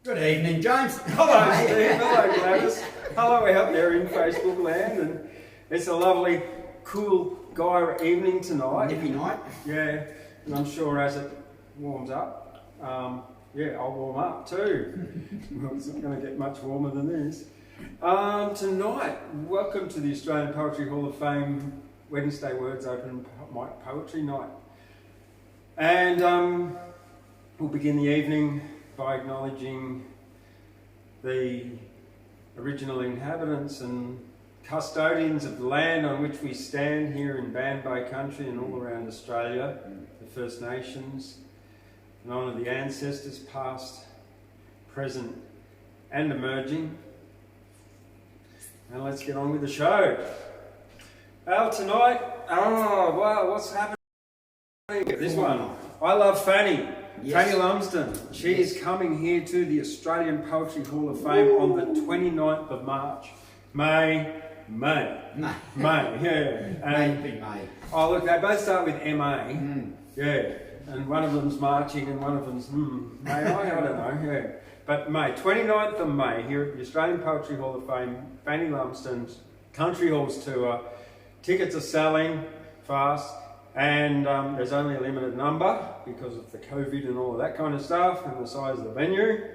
Good evening, James. Hello, Steve. Hello, Gladys. Hello out there in Facebook land, and it's a lovely, cool Guyra evening tonight. Nippy night. Yeah, and I'm sure as it warms up, I'll warm up too. It's not going to get much warmer than this. Tonight, welcome to the Australian Poetry Hall of Fame Wednesday Words Open Mic Poetry Night. And we'll begin the evening by acknowledging the original inhabitants and custodians of the land on which we stand here in Ban Bay country and all around Australia, the First Nations, and honour the ancestors past, present and emerging. And let's get on with the show. Tonight, what's happening? This one. I love Fanny. Yes. Fanny Lumsden. She is coming here to the Australian Poetry Hall of Fame on the 29th of March. May, yeah. May. Oh, look, they both start with M-A. Yeah. And one of them's marching and one of them's May. I don't know, yeah. But May, 29th of May, here at the Australian Poetry Hall of Fame, Fanny Lumsden's Country Halls Tour. Tickets are selling fast. And there's only a limited number because of the COVID and all of that kind of stuff and the size of the venue.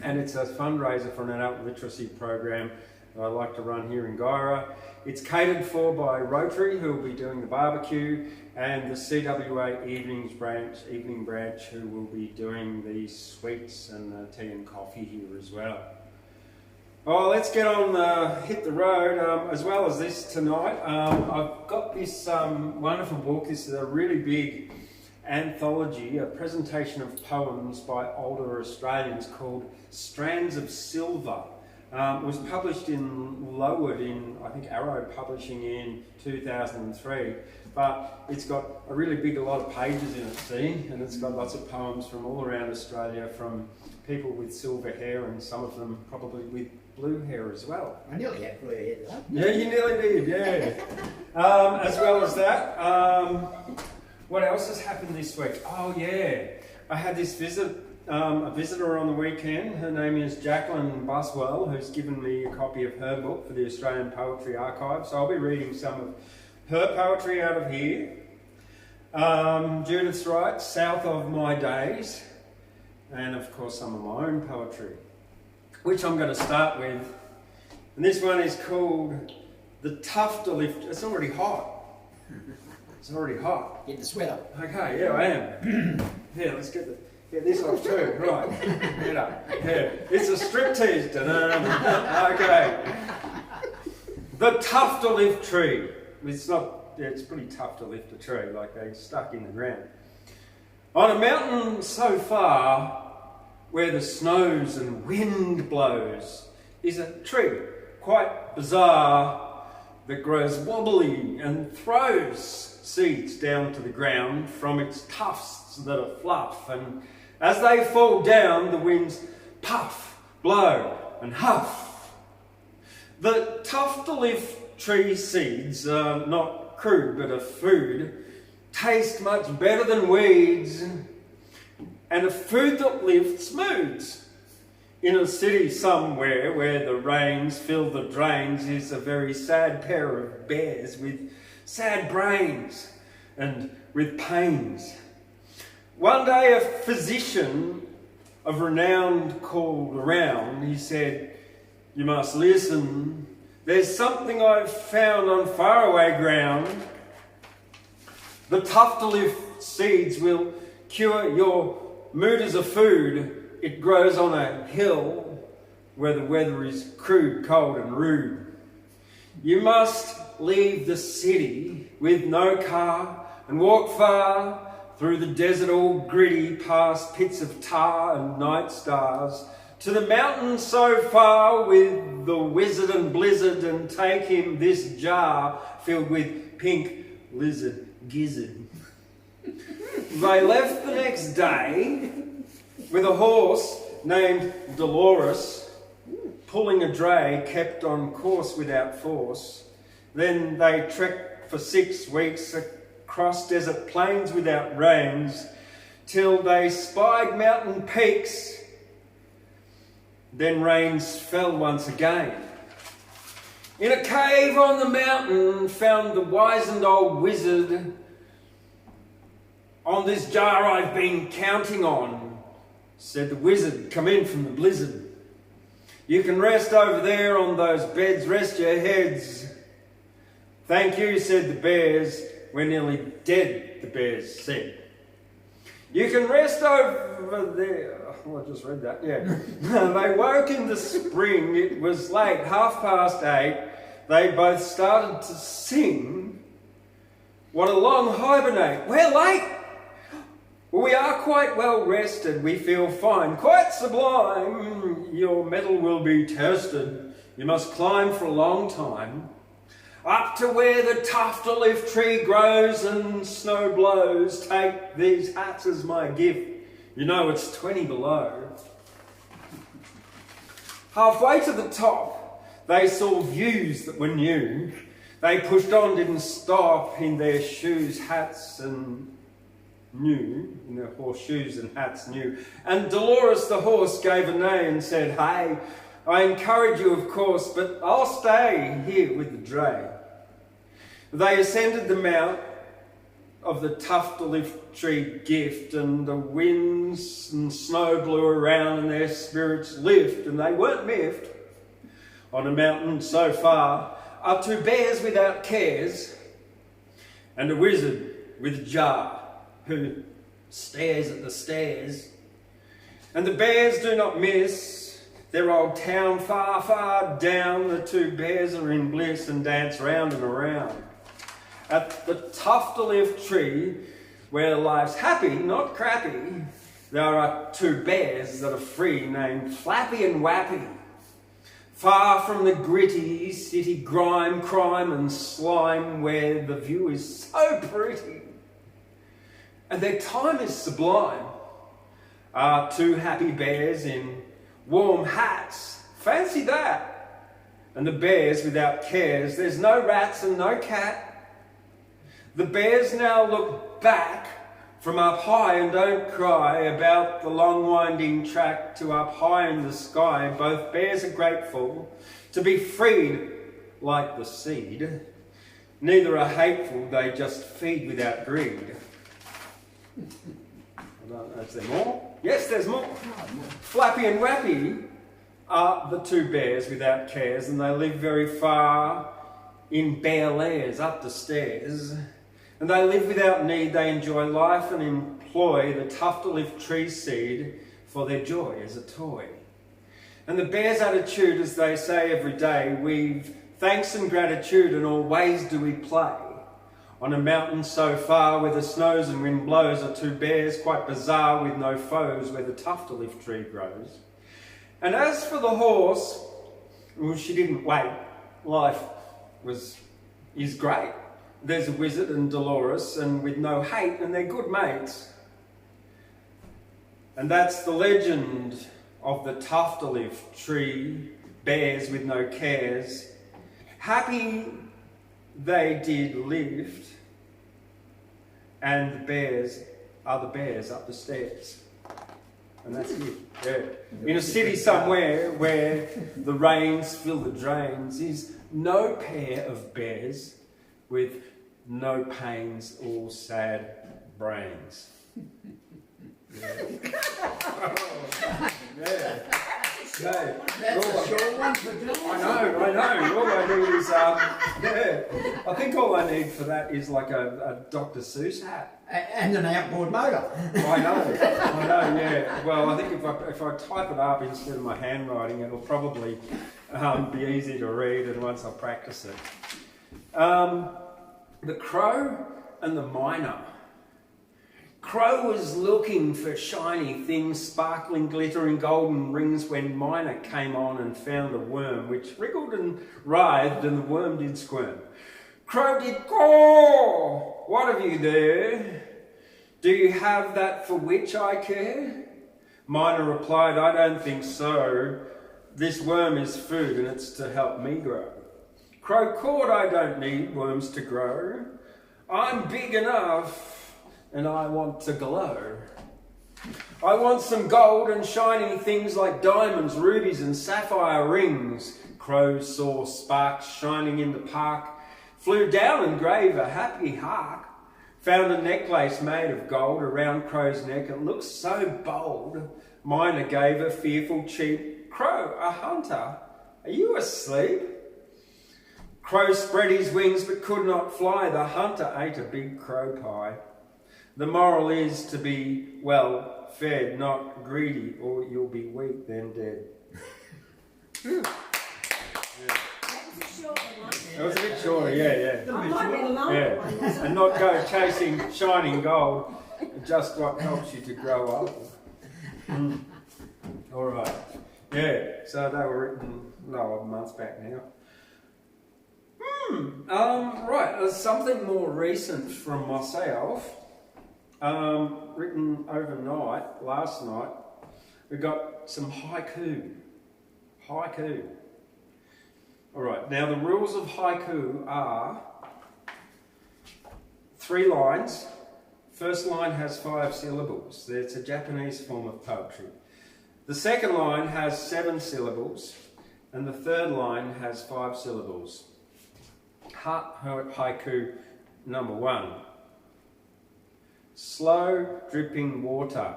And it's a fundraiser for an adult literacy program that I like to run here in Guyra. It's catered for by Rotary, who will be doing the barbecue, and the CWA evening branch, who will be doing the sweets and tea and coffee here as well. Oh, let's get on, hit the road. As well as this tonight, I've got this wonderful book. This is a really big anthology, a presentation of poems by older Australians called Strands of Silver. It was published in Lowood in, I think, Arrow Publishing in 2003. But it's got a really big, a lot of pages in it, see? And it's got lots of poems from all around Australia, from people with silver hair and some of them probably with blue hair as well. I nearly had blue hair though. Yeah, you nearly did, yeah. As well as that, what else has happened this week? Oh yeah, I had this a visitor on the weekend. Her name is Jacqueline Basswell, who's given me a copy of her book for the Australian Poetry Archive. So I'll be reading some of her poetry out of here. Judith Wright, South of My Days, and of course some of my own poetry, which I'm going to start with. And this one is called The Tough to Lift. It's already hot. It's already hot. Get the sweater. Okay, yeah, I am. Yeah, let's get this off too. Right. Get up. Yeah. It's a striptease. Okay. The Tough to Lift Tree. It's pretty tough to lift a tree, like they're stuck in the ground. On a mountain so far, where the snows and wind blows, is a tree, quite bizarre, that grows wobbly and throws seeds down to the ground from its tufts that are fluff. And as they fall down, the winds puff, blow and huff. The tough to lift tree seeds are not crude but a food, taste much better than weeds, and a food that lifts moods. In a city somewhere where the rains fill the drains is a very sad pair of bears with sad brains and with pains. One day a physician of renown called around. He said, "You must listen. There's something I've found on faraway ground. The tough to lift seeds will cure your mood as a food. It grows on a hill where the weather is crude, cold and rude. You must leave the city with no car and walk far through the desert all gritty, past pits of tar and night stars, to the mountains so far with the wizard and blizzard, and take him this jar filled with pink lizard gizzard." They left the next day with a horse named Dolores, pulling a dray kept on course without force. Then they trekked for 6 weeks across desert plains without rains, till they spied mountain peaks Then rains fell once again. In a cave on the mountain found the wizened old wizard. On this jar I've been counting on, said the wizard, come in from the blizzard. You can rest over there on those beds, rest your heads. Thank you, said the bears. We're nearly dead, the bears said. You can rest over there. Oh, I just read that, yeah. They woke in the spring. It was late, 8:30. They both started to sing. What a long hibernate. We're late. We are quite well rested. We feel fine, quite sublime. Your mettle will be tested. You must climb for a long time. Up to where the tuftle tree grows and snow blows. Take these hats as my gift. You know it's 20 below. Halfway to the top, they saw views that were new. They pushed on, didn't stop in their shoes, hats and new, in their horseshoes and hats new. And Dolores the horse gave a neigh and said, hey, I encourage you, of course, but I'll stay here with the dray. They ascended the mount of the tuftle tree gift, and the winds and snow blew around and their spirits lift, and they weren't miffed. On a mountain so far are two bears without cares, and a wizard with a jar who stares at the stairs. And the bears do not miss their old town far, far down. The two bears are in bliss and dance round and around. At the tuftle tree, where life's happy, not crappy, there are two bears that are free, named Flappy and Wappy. Far from the gritty city grime, crime and slime, where the view is so pretty and their time is sublime, are two happy bears in warm hats. Fancy that! And the bears without cares. There's no rats and no cat. The bears now look back from up high and don't cry about the long winding track to up high in the sky. Both bears are grateful to be freed like the seed. Neither are hateful, they just feed without greed. I don't know, is there more? Yes, there's more. Flappy and Wappy are the two bears without cares, and they live very far in bare lairs up the stairs. And they live without need, they enjoy life and employ the tuftle tree seed for their joy as a toy. And the bear's attitude, as they say every day, we've thanks and gratitude and all ways do we play. On a mountain so far where the snows and wind blows are two bears quite bizarre with no foes where the tuftle tree grows. And as for the horse, well, she didn't wait. Life is great. There's a wizard and Dolores, and with no hate, and they're good mates. And that's the legend of the tuftle tree, bears with no cares. Happy they did live, and the bears are the bears up the stairs. And that's it. Yeah. In a city somewhere where the rains fill the drains is no pair of bears with no pains or sad brains. Yeah. Yeah. No. That's a short one for John. I know. All I need is, yeah. I think all I need for that is like a Dr. Seuss hat. And an outboard motor. I know, yeah. Well, I think if I type it up instead of my handwriting, it'll probably be easy to read, and once I practice it. The crow and the miner. Crow was looking for shiny things, sparkling, glittering, golden rings, when Miner came on and found a worm, which wriggled and writhed, and the worm did squirm. Crow did caw, what have you there? Do you have that for which I care? Miner replied, I don't think so. This worm is food and it's to help me grow. Crow cawed, I don't need worms to grow. I'm big enough and I want to glow. I want some gold and shiny things like diamonds, rubies and sapphire rings. Crows saw sparks shining in the park, flew down and gave a happy hark. Found a necklace made of gold around Crow's neck. It looks so bold. Miner gave a fearful cheep. Crow, a hunter, are you asleep? Crow spread his wings but could not fly. The hunter ate a big crow pie. The moral is to be well fed, not greedy, or you'll be weak then dead. Yeah. That was a bit shorter, yeah. And not go chasing shining gold, just what helps you to grow up. All right. Yeah, so they were written months back now. Right, there's something more recent from myself. Written overnight, last night. We got some haiku. Alright, now the rules of haiku are 3 lines. First line has 5 syllables. It's a Japanese form of poetry. The second line has 7 syllables, and the third line has 5 syllables. Haiku number 1. Slow dripping water,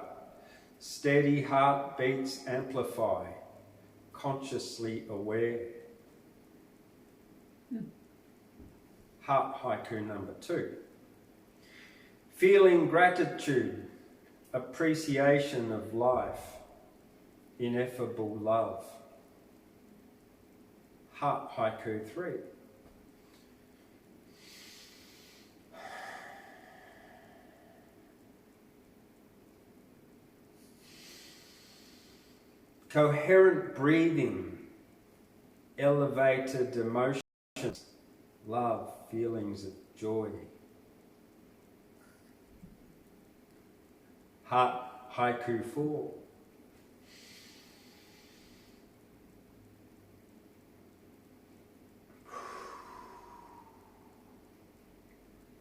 steady heartbeats amplify, consciously aware. Haiku number 2. Feeling gratitude, appreciation of life, ineffable love. Haiku 3. Coherent breathing, elevated emotions, love, feelings of joy. Haiku 4.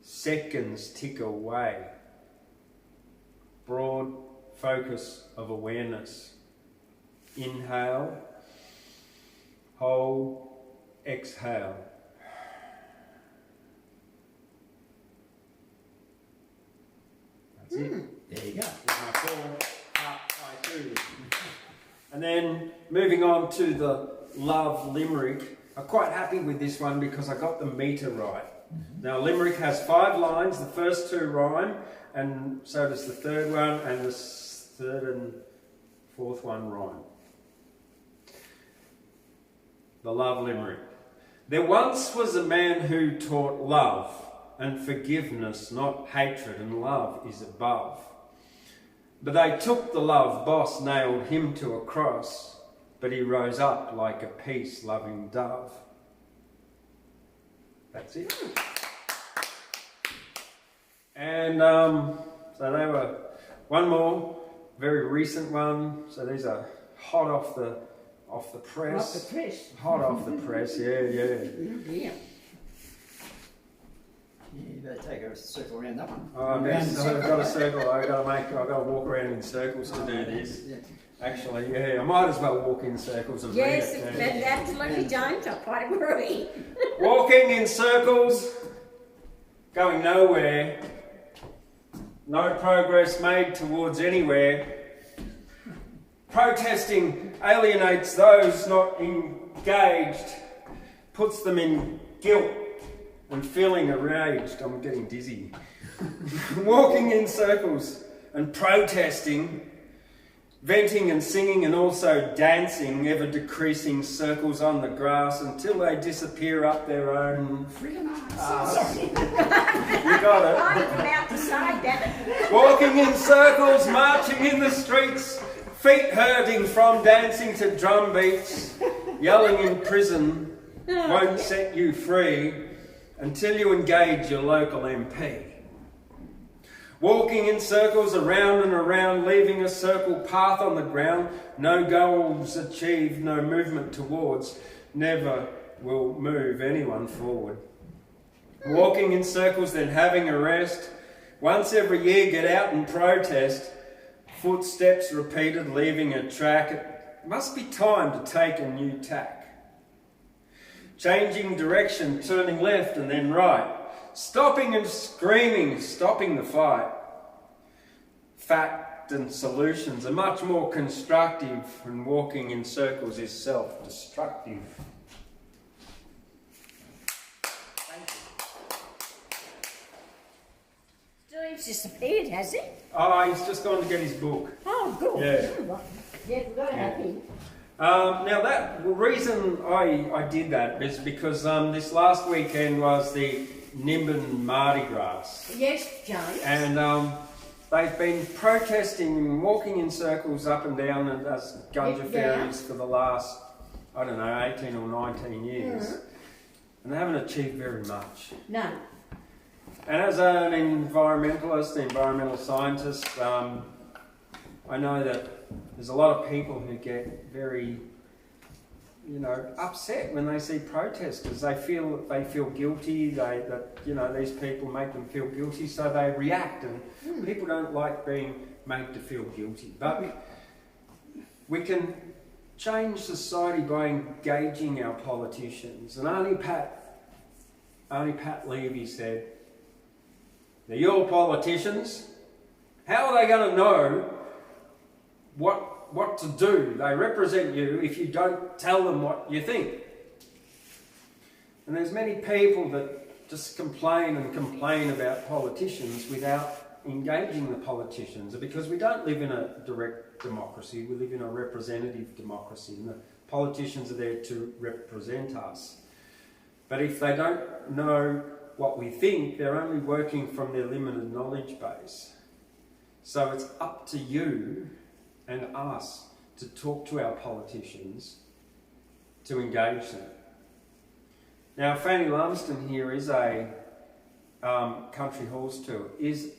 Seconds tick away. Broad focus of awareness. Inhale, hold, exhale. That's it. There you go. And then moving on to the love limerick. I'm quite happy with this one because I got the metre right. Now limerick has 5 lines. The first 2 rhyme, and so does the third one, and the third and fourth one rhyme. The love limerick. There once was a man who taught love and forgiveness, not hatred, and love is above. But they took the love boss, nailed him to a cross, but he rose up like a peace-loving dove. That's it. And so they were one more, very recent one. So these are hot off the press. Off the press. Hot off the press, yeah. Yeah. You better take a circle around that one. Oh, I've got a circle. I've got to walk around in circles to do this. Yeah. Actually, yeah, I might as well walk in circles and Yes, read it. absolutely don't. I quite agree. Walking in circles, going nowhere. No progress made towards anywhere. Protesting alienates those not engaged, puts them in guilt and feeling enraged. I'm getting dizzy. Walking in circles and protesting, venting and singing and also dancing, ever decreasing circles on the grass until they disappear up their own. Sorry. You got it. I was about to say that. Walking in circles, marching in the streets, feet hurting from dancing to drum beats, yelling in prison won't set you free until you engage your local MP. Walking in circles around and around, leaving a circle path on the ground, no goals achieved, no movement towards, never will move anyone forward. Walking in circles, then having a rest, once every year get out and protest, Footsteps repeated, leaving a track. It must be time to take a new tack. Changing direction, turning left and then right. Stopping and screaming, stopping the fight. Fact and solutions are much more constructive, and walking in circles is self-destructive. Steve's disappeared, has he? Oh, he's just gone to get his book. Oh, good. Yeah. Yeah, we've got to have him. Now, the reason I did that is because this last weekend was the Nimbin Mardi Gras. Yes, James. And they've been protesting and walking in circles up and down as Gudger fairies for the last, 18 or 19 years. Mm-hmm. And they haven't achieved very much. No. And as an environmentalist, environmental scientist, I know that there's a lot of people who get very, upset when they see protesters. They feel guilty. These people make them feel guilty, so they react. And people don't like being made to feel guilty. But we can change society by engaging our politicians. And Auntie Pat Levy said, "They're your politicians. How are they going to know what to do? They represent you if you don't tell them what you think." And there's many people that just complain about politicians without engaging the politicians, because we don't live in a direct democracy, we live in a representative democracy, and the politicians are there to represent us. But if they don't know what we think, they're only working from their limited knowledge base. So it's up to you and us to talk to our politicians, to engage them. Now, Fanny Lumsden here is a country horse tour, is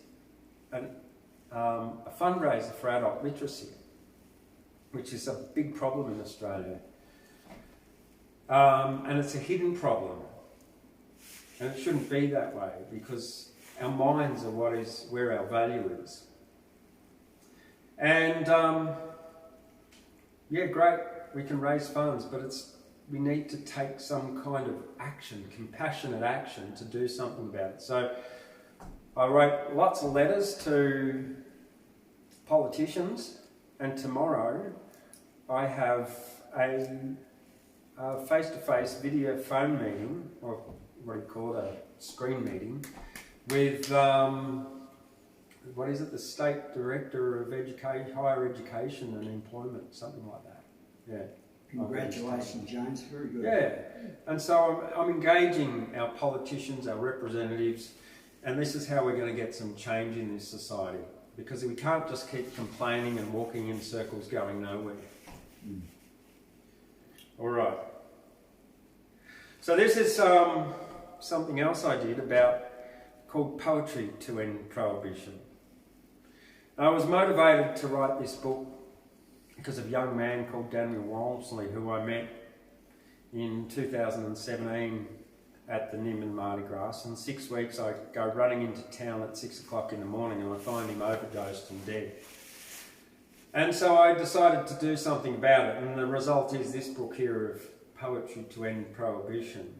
a fundraiser for adult literacy, which is a big problem in Australia. And it's a hidden problem. And it shouldn't be that way, because our minds are where our value is. And great, we can raise funds, but we need to take some kind of action, compassionate action, to do something about it. So I wrote lots of letters to politicians, and tomorrow I have a face-to-face video phone meeting, or what do you call it, a screen meeting, with the State Director of Higher Education and Employment, something like that. Yeah. Congratulations, James. Very good. Yeah. And so I'm engaging our politicians, our representatives, and this is how we're going to get some change in this society, because we can't just keep complaining and walking in circles going nowhere. All right. So this is something else I did called Poetry to End Prohibition. I was motivated to write this book because of a young man called Daniel Walmsley, who I met in 2017 at the Nimbin Mardi Gras. In 6 weeks I go running into town at 6 o'clock in the morning and I find him overdosed and dead. And so I decided to do something about it, and the result is this book here of Poetry to End Prohibition.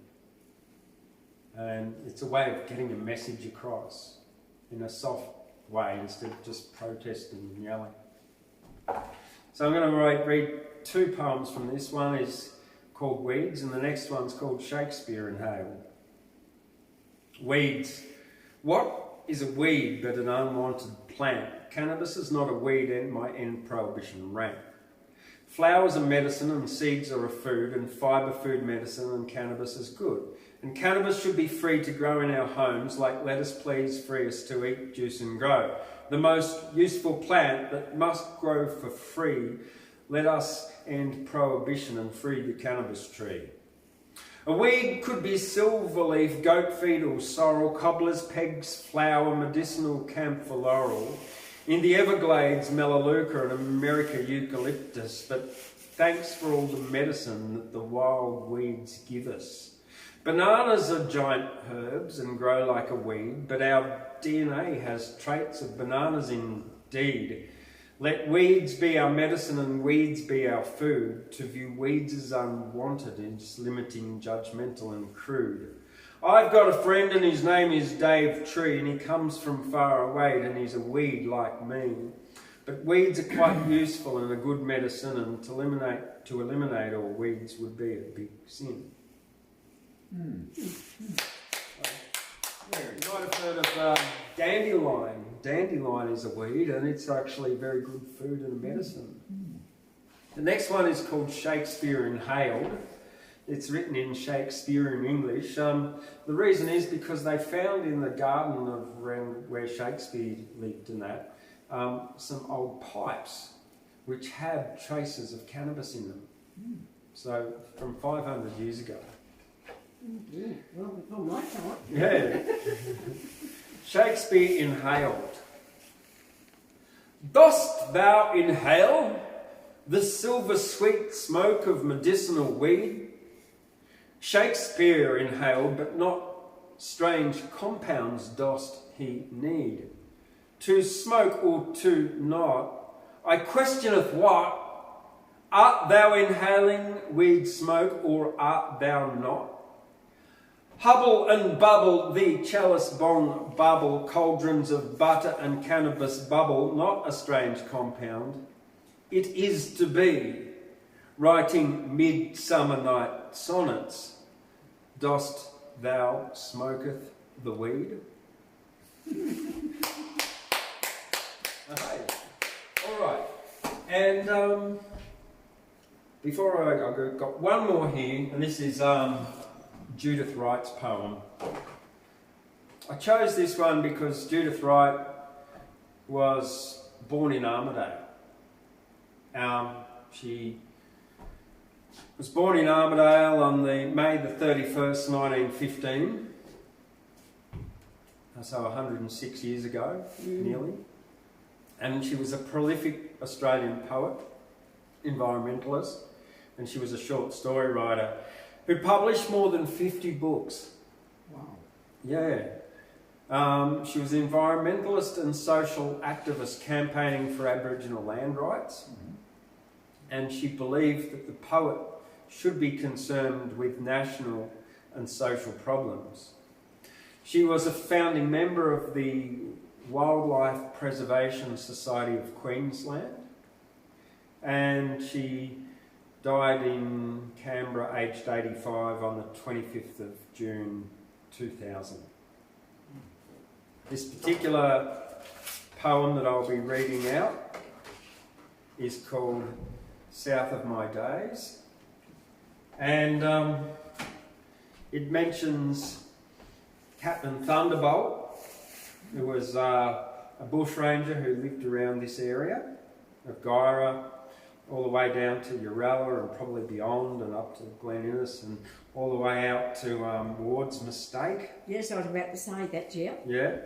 And it's a way of getting a message across in a soft way instead of just protesting and yelling. So I'm going to read 2 poems from this. One is called Weeds, and the next one's called Shakespearean Inhaled. Weeds. What is a weed but an unwanted plant? Cannabis is not a weed and my end prohibition rant. Flowers are medicine and seeds are a food, and fibre food medicine, and cannabis is good. And cannabis should be free to grow in our homes, like let us please free us to eat, juice and grow. The most useful plant that must grow for free, let us end prohibition and free the cannabis tree. A weed could be silverleaf, goat feed or sorrel, cobbler's pegs, flower, medicinal camphor laurel. In the Everglades, melaleuca, and America, eucalyptus. But thanks for all the medicine that the wild weeds give us. Bananas are giant herbs and grow like a weed, but our DNA has traits of bananas indeed. Let weeds be our medicine and weeds be our food. To view weeds as unwanted is limiting, judgmental and crude. I've got a friend and his name is Dave Tree, and he comes from far away and he's a weed like me. But weeds are quite useful and a good medicine, and to eliminate all weeds would be a big sin. You might have heard of dandelion. Dandelion is a weed, and it's actually very good food and medicine. The next one is called Shakespearean Inhaled. It's written in Shakespearean English. The reason is because they found in the garden of around where Shakespeare lived and that, some old pipes which had traces of cannabis in them. So from 500 years ago. Well, before my time. Yeah. Shakespeare Inhaled. Dost thou inhale the silver sweet smoke of medicinal weed? Shakespeare inhaled, but not strange compounds dost he need. To smoke or to not, I questioneth what? Art thou inhaling weed smoke, or art thou not? Hubble and bubble, the chalice bong bubble, cauldrons of butter and cannabis bubble, not a strange compound. It is to be, writing midsummer night sonnets. Dost thou smoketh the weed? Okay. All right. And before I've got one more here, and this is Judith Wright's poem. I chose this one because Judith Wright was born in Armidale. She was born in Armidale on May the 31st, 1915. So 106 years ago, nearly. And she was a prolific Australian poet, environmentalist, and she was a short story writer who published more than 50 books. Wow. Yeah. She was an environmentalist and social activist campaigning for Aboriginal land rights. And she believed that the poet should be concerned with national and social problems. She was a founding member of the Wildlife Preservation Society of Queensland, and she died in Canberra aged 85 on the 25th of June 2000. This particular poem that I'll be reading out is called South of My Days, and it mentions Captain Thunderbolt, who was a bushranger who lived around this area of Guyra, all the way down to Uralla and probably beyond, and up to Glen Innes and all the way out to Ward's Mistake. Yes, I was about to say that, Jill. Yeah,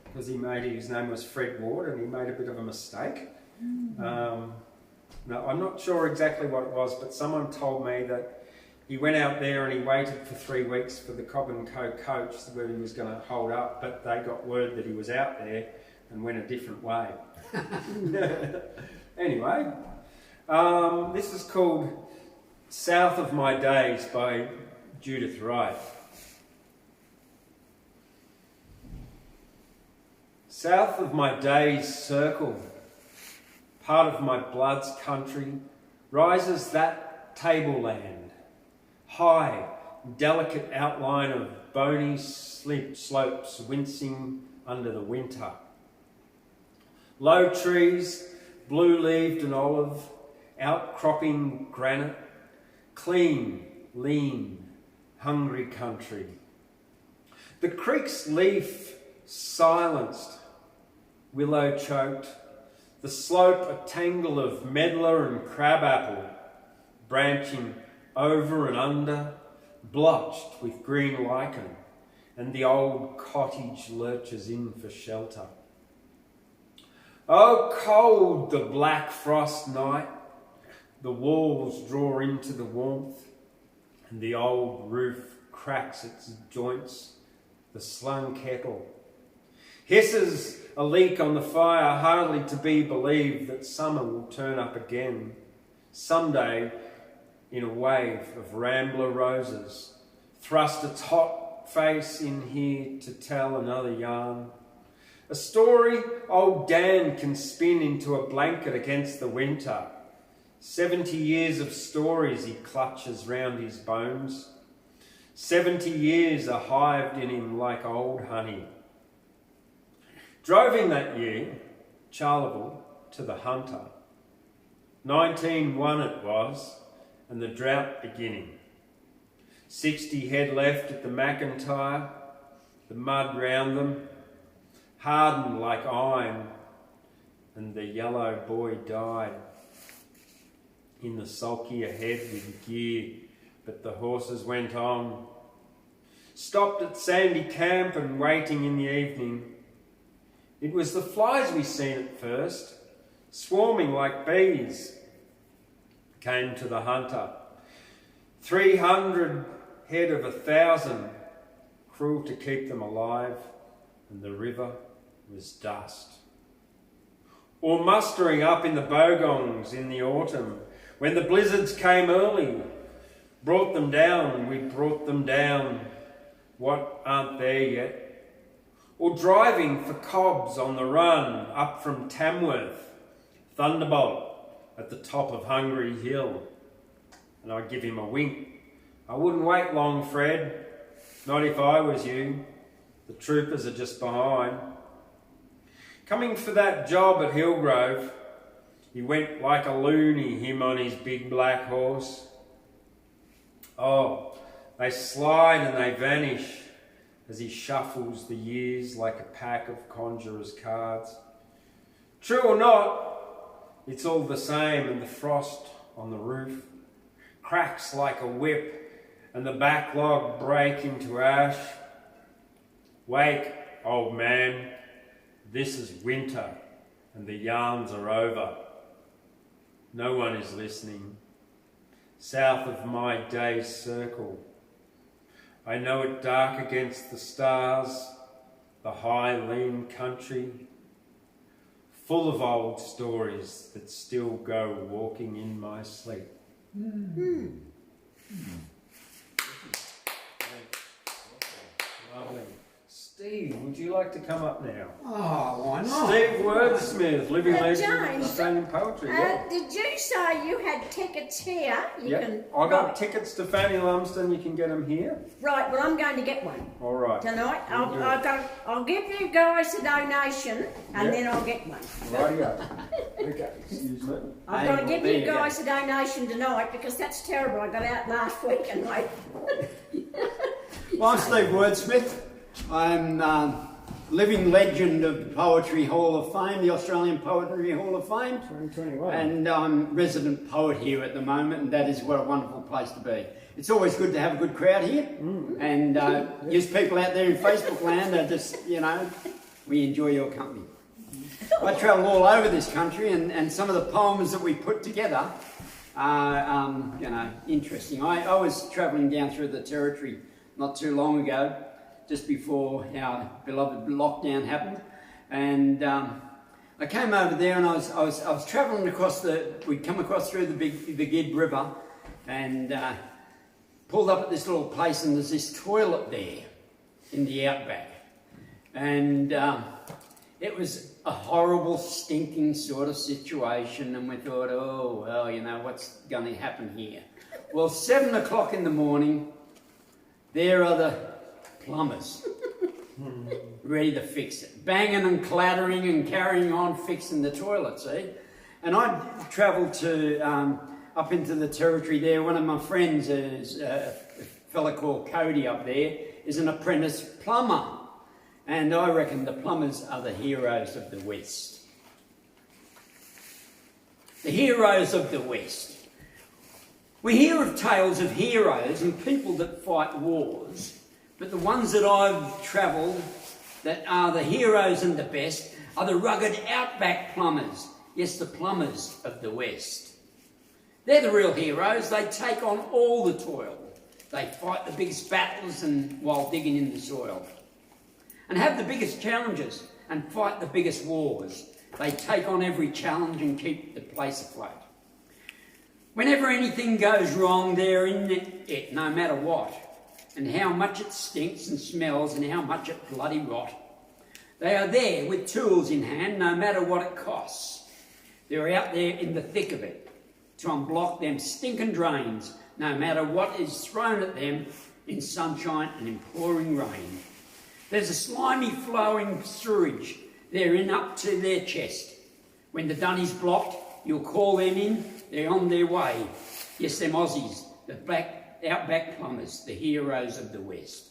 because his name was Fred Ward, and he made a bit of a mistake. No, I'm not sure exactly what it was, but someone told me that he went out there and he waited for 3 weeks for the Cobb and Co coach where he was going to hold up, but they got word that he was out there and went a different way. Anyway, this is called South of My Days by Judith Wright. South of my days circle, part of my blood's country, rises that tableland, high, delicate outline of bony slopes wincing under the winter. Low trees, blue-leaved and olive, outcropping granite, clean, lean, hungry country. The creek's leaf silenced, willow choked, the slope a tangle of medlar and crabapple, branching over and under, blotched with green lichen, and the old cottage lurches in for shelter. Oh, cold the black frost night, the walls draw into the warmth, and the old roof cracks its joints, the slung kettle. Hisses a leak on the fire, hardly to be believed that summer will turn up again. Someday, in a wave of rambler roses, thrust its hot face in here to tell another yarn. A story old Dan can spin into a blanket against the winter. 70 years of stories he clutches round his bones. 70 years are hived in him like old honey. Drove in that year, Charleville, to the Hunter. 1901 it was, and the drought beginning. 60 head left at the McIntyre, the mud round them, hardened like iron, and the yellow boy died. In the sulky ahead with gear, but the horses went on. Stopped at Sandy Camp and waiting in the evening. It was the flies we seen at first, swarming like bees. Came to the Hunter. 300 head of 1,000, cruel to keep them alive, and the river was dust. Or mustering up in the bogongs in the autumn, when the blizzards came early, brought them down, we brought them down, what aren't there yet? Or driving for cobs on the run up from Tamworth, thunderbolt at the top of Hungry Hill. And I'd give him a wink. I wouldn't wait long, Fred, not if I was you. The troopers are just behind. Coming for that job at Hillgrove, he went like a loony, him on his big black horse. Oh, they slide and they vanish as he shuffles the years like a pack of conjurer's cards. True or not, it's all the same, and the frost on the roof cracks like a whip and the backlog break into ash. Wake, old man, this is winter and the yarns are over. No one is listening. South of my day's circle, I know it dark against the stars, the high lean country, full of old stories that still go walking in my sleep. Lovely. Steve, would you like to come up now? Oh, why not? Steve Wordsmith, living legend of James, Australian poetry. Yeah. Did you say you had tickets here? I got tickets to Fanny Lumsden. You can get them here. Right, well, I'm going to get one All right. tonight. We'll I'll give you guys a donation and then I'll get one. Rightio. Okay, excuse me. I've got to give you guys a donation tonight because that's terrible. I got out last week and Well, I'm Steve Wordsmith. I'm living legend of Poetry Hall of Fame, the Australian Poetry Hall of Fame. 2021. And I'm resident poet here at the moment, and that is what a wonderful place to be. It's always good to have a good crowd here. And you people out there in Facebook land are just, we enjoy your company. I travel all over this country, and some of the poems that we put together are, interesting. I was travelling down through the Territory not too long ago, just before our beloved lockdown happened, and I came over there, and I was travelling across we'd come across through the Gid River, and pulled up at this little place, and there's this toilet there in the outback, and it was a horrible, stinking sort of situation, and we thought, oh well, what's going to happen here? Well, 7 o'clock in the morning, there are the plumbers ready to fix it, banging and clattering and carrying on fixing the toilet, see? And I travelled to up into the Territory there. One of my friends, a fella called Cody up there, is an apprentice plumber, and I reckon the plumbers are the heroes of the West. The heroes of the West. We hear of tales of heroes and people that fight wars, but the ones that I've travelled that are the heroes and the best are the rugged outback plumbers. Yes, the plumbers of the West. They're the real heroes. They take on all the toil. They fight the biggest battles while digging in the soil, and have the biggest challenges. and fight the biggest wars. They take on every challenge and keep the place afloat. Whenever anything goes wrong, they're in it, no matter what, and how much it stinks and smells and how much it bloody rot. They are there with tools in hand, no matter what it costs. They're out there in the thick of it to unblock them stinking drains, no matter what is thrown at them in sunshine and in pouring rain. There's a slimy flowing sewage they're in up to their chest. When the dunny's blocked, you'll call them in, they're on their way. Yes, them Aussies, the outback plumbers, the heroes of the West.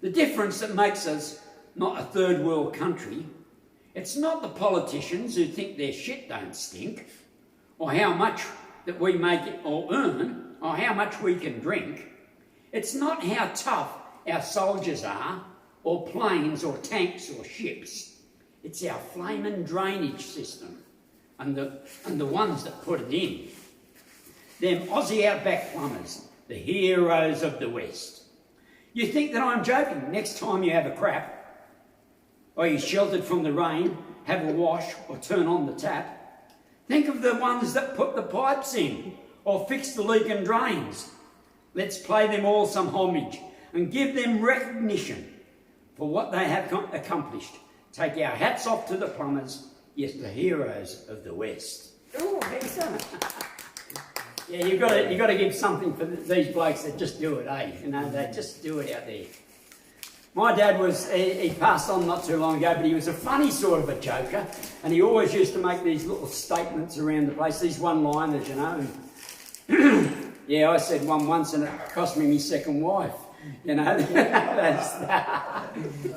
The difference that makes us not a third world country, it's not the politicians who think their shit don't stink, or how much that we make it or earn, or how much we can drink. It's not how tough our soldiers are, or planes, or tanks, or ships. It's our flaming drainage system, and the ones that put it in. Them Aussie outback plumbers, the heroes of the West. You think that I'm joking? Next time you have a crap, or you're sheltered from the rain, have a wash, or turn on the tap, think of the ones that put the pipes in, or fix the leaking drains. Let's pay them all some homage, and give them recognition for what they have accomplished. Take our hats off to the plumbers, yes, the heroes of the West. Oh, excellent. Yeah, you've got to give something for these blokes that just do it, eh? You know, they just do it out there. My dad he passed on not too long ago, but he was a funny sort of a joker, and he always used to make these little statements around the place, these one-liners, you know. And yeah, I said one once, and it cost me my second wife. You know,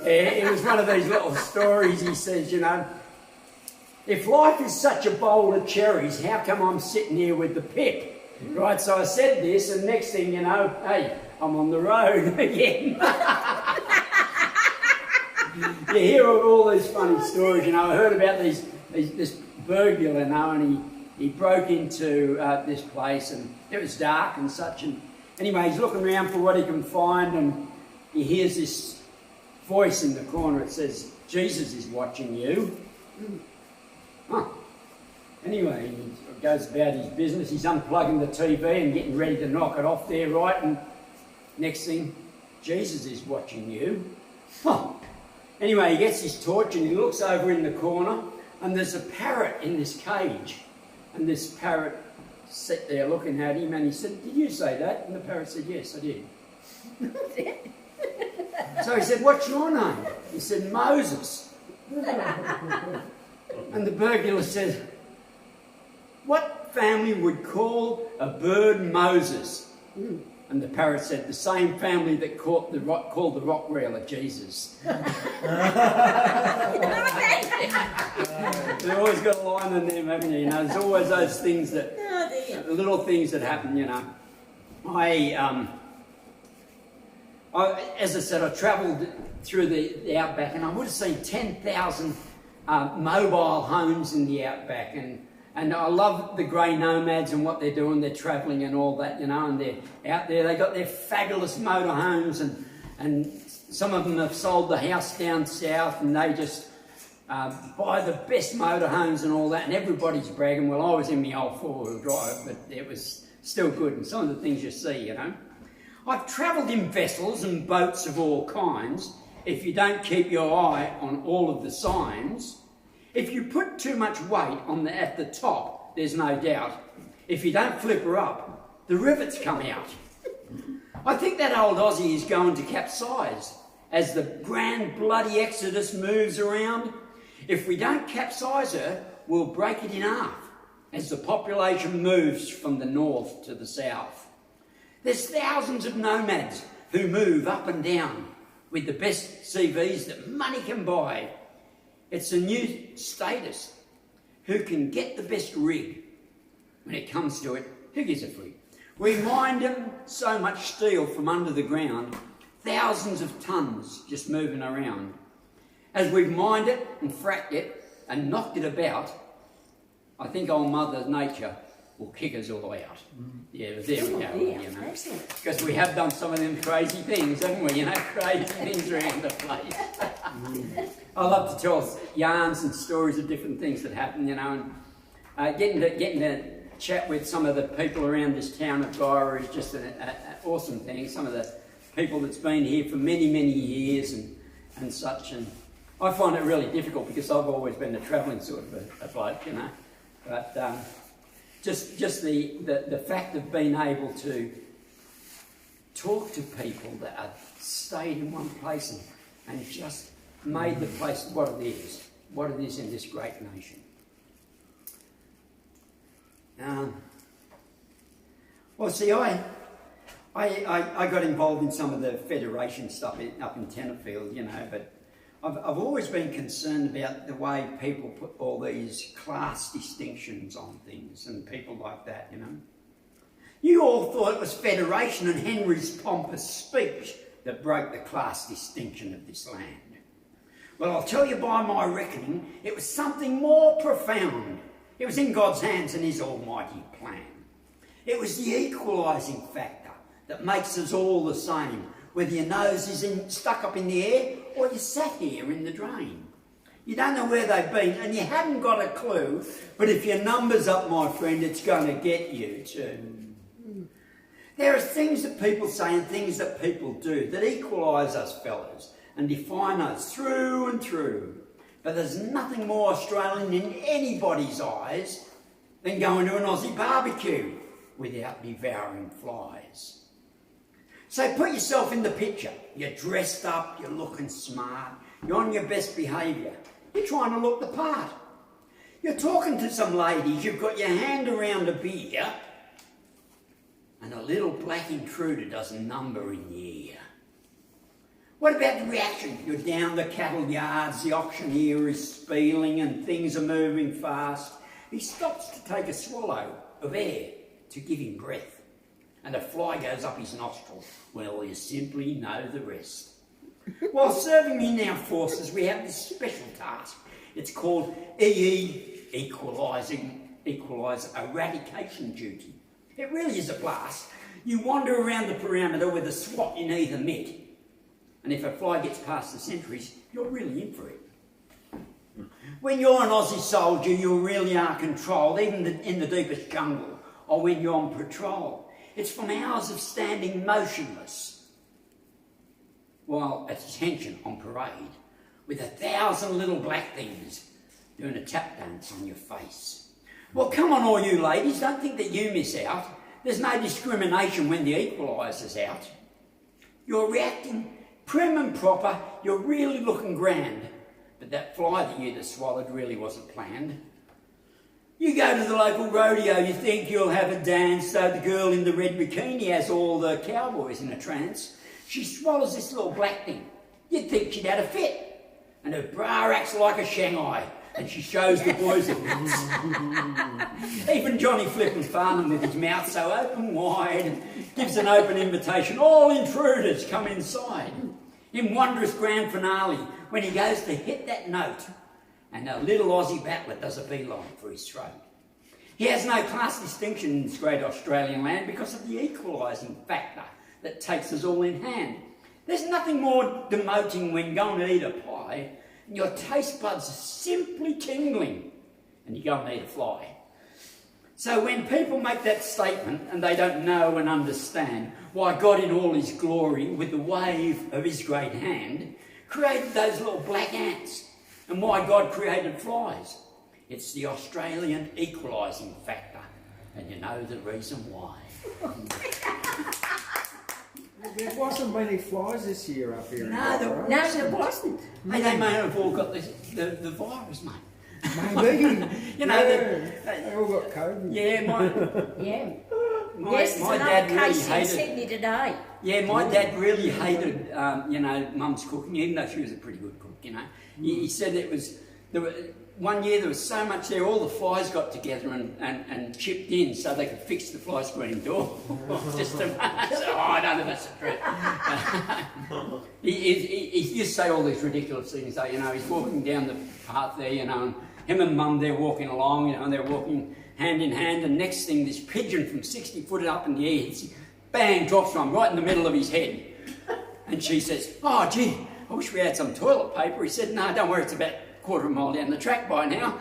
it was one of these little stories. He says, you know, if life is such a bowl of cherries, how come I'm sitting here with the pip? Right, so I said this, and next thing you know, hey, I'm on the road again. You hear all these funny stories, you know. I heard about this burglar, you know, and he broke into this place, and it was dark and such, and anyway, he's looking around for what he can find, and he hears this voice in the corner. It says, Jesus is watching you. Huh. Anyway, he goes about his business. He's unplugging the TV and getting ready to knock it off there, right? And next thing, Jesus is watching you. Huh. Anyway, he gets his torch and he looks over in the corner, and there's a parrot in this cage. And this parrot sat there looking at him, and he said, "Did you say that?" And the parrot said, "Yes, I did." So he said, "What's your name?" He said, "Moses." And the burglar said, "What family would call a bird Moses?" And the parrot said, "The same family that called the rock whaler Jesus." They've always got a line in them, haven't you? You know, there's always those things that, little things that happen, you know. As I said, I travelled through the outback, and I would have seen 10,000 mobile homes in the outback, and I love the grey nomads and what they're doing. They're travelling and all that, you know, and they're out there. They got their fabulous motorhomes, and some of them have sold the house down south, and they just buy the best motorhomes and all that, and everybody's bragging. Well, I was in my old four-wheel drive, but it was still good, and some of the things you see, you know. I've travelled in vessels and boats of all kinds. If you don't keep your eye on all of the signs, if you put too much weight at the top, there's no doubt. If you don't flip her up, the rivets come out. I think that old Aussie is going to capsize as the grand bloody exodus moves around. If we don't capsize her, we'll break it in half as the population moves from the north to the south. There's thousands of nomads who move up and down with the best CVs that money can buy. It's a new status. Who can get the best rig? When it comes to it, who gives a frig? We mined so much steel from under the ground, thousands of tons just moving around. As we've mined it and fracked it and knocked it about, I think old Mother Nature will kick us all out. Yeah, but there we go. Yeah, you know. excellent. Because we have done some of them crazy things, haven't we? You know, crazy things around the place. I love to tell yarns and stories of different things that happen, you know, and getting to chat with some of the people around this town of Guyra is just an awesome thing. Some of the people that's been here for many, many years and such, and I find it really difficult because I've always been a travelling sort of a bloke, you know, but just the fact of being able to talk to people that have stayed in one place and just made the place what it is in this great nation. Well, see, I got involved in some of the federation stuff up in Tenterfield, you know, but I've always been concerned about the way people put all these class distinctions on things and people like that, you know. You all thought it was federation and Henry's pompous speech that broke the class distinction of this land. Well, I'll tell you by my reckoning, it was something more profound. It was in God's hands and his almighty plan. It was the equalising factor that makes us all the same, whether your nose is stuck up in the air or you sat here in the drain. You don't know where they've been and you haven't got a clue, but if your number's up, my friend, it's going to get you too. There are things that people say and things that people do that equalise us fellas and define us through and through. But there's nothing more Australian in anybody's eyes than going to an Aussie barbecue without devouring flies. So put yourself in the picture. You're dressed up, you're looking smart, you're on your best behaviour. You're trying to look the part. You're talking to some ladies, you've got your hand around a beer, and a little black intruder does a number in the ear. What about the reaction? You're down the cattle yards, the auctioneer is spieling and things are moving fast. He stops to take a swallow of air to give him breath, and a fly goes up his nostril. Well, you simply know the rest. While serving in our forces, we have this special task. It's called Equaliser Eradication Duty. It really is a blast. You wander around the perimeter with a swat in either mitt, and if a fly gets past the sentries, you're really in for it. When you're an Aussie soldier, you really are controlled, even in the deepest jungle, or when you're on patrol. It's from hours of standing motionless, while at attention on parade, with 1,000 little black things doing a tap dance on your face. Well, come on all you ladies, don't think that you miss out. There's no discrimination when the equaliser's out. You're reacting prim and proper, you're really looking grand, but that fly that you'd have swallowed really wasn't planned. You go to the local rodeo, you think you'll have a dance, so the girl in the red bikini has all the cowboys in a trance. She swallows this little black thing. You'd think she'd had a fit, and her bra acts like a Shanghai, and she shows the boys the bits. Even Johnny Flippin Farnham with his mouth so open wide gives an open invitation. All intruders come inside. In wondrous grand finale, when he goes to hit that note, and a little Aussie battler does a beeline for his throat. He has no class distinction in this great Australian land because of the equalising factor that takes us all in hand. There's nothing more demoting when going to eat a pie and your taste buds are simply tingling and you go and eat a fly. So when people make that statement and they don't know and understand why God in all his glory, with the wave of his great hand, created those little black ants, and why God created flies, it's the Australian equalising factor, and you know the reason why. There wasn't many flies this year up here. No, there wasn't. They may have all got the virus, mate. Maybe. You know, they all got COVID. Yeah, Yes, my there's dad another really case in hated. Sydney today. Yeah, my dad really hated, Mum's cooking, even though she was a pretty good cook. You know, he said one year there was so much there, all the flies got together and chipped in so they could fix the fly screen door. Just I don't know if that's the truth. He used to say all these ridiculous things. Though, he's walking down the path there, and him and Mum, they're walking along, and they're walking hand in hand, and next thing, this pigeon from 60 foot up in the air, bang, drops one right in the middle of his head. And she says, "Oh, gee, I wish we had some toilet paper. He said, no, don't worry, it's about a quarter of a mile down the track by now.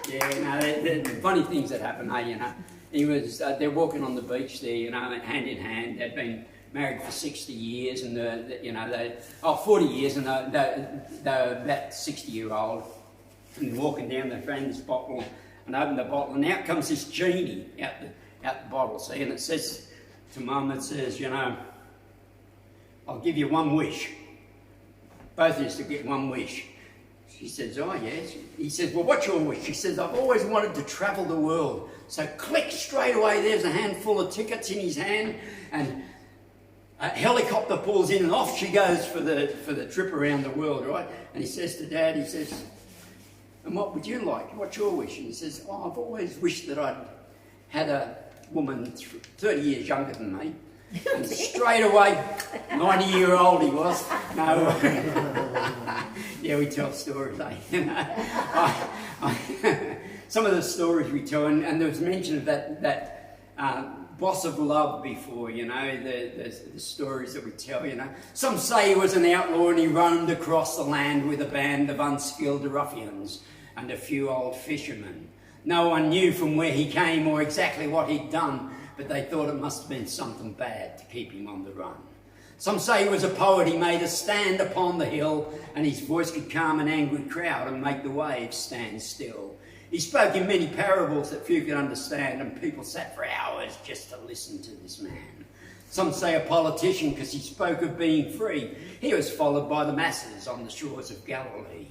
Yeah, no, the funny things that happen, you know. He was, they're walking on the beach there, you know, hand in hand. They'd been married for 60 years, and you know, 40 years, and they're about 60-year-old. And walking down, they found this bottle and opened the bottle, and out comes this genie out the bottle, see, and it says to Mum, it says, you know, I'll give you one wish. Both of us to get one wish. She says, oh yes. He says, well, what's your wish? She says, I've always wanted to travel the world. So click, straight away, there's a handful of tickets in his hand, and a helicopter pulls in, and off she goes for the trip around the world, right? And he says to Dad, he says, and what would you like? What's your wish? And he says, oh, I've always wished that I'd had a woman 30 years younger than me. And straight away, 90-year-old he was. No. Yeah, we tell stories, eh? You know, some of the stories we tell, and there was mention of that boss of love before, you know, the stories that we tell, you know. Some say he was an outlaw and he roamed across the land with a band of unskilled ruffians and a few old fishermen. No one knew from where he came or exactly what he'd done, but they thought it must have been something bad to keep him on the run. Some say he was a poet. He made a stand upon the hill, and his voice could calm an angry crowd and make the waves stand still. He spoke in many parables that few could understand, and people sat for hours just to listen to this man. Some say a politician because he spoke of being free. He was followed by the masses on the shores of Galilee.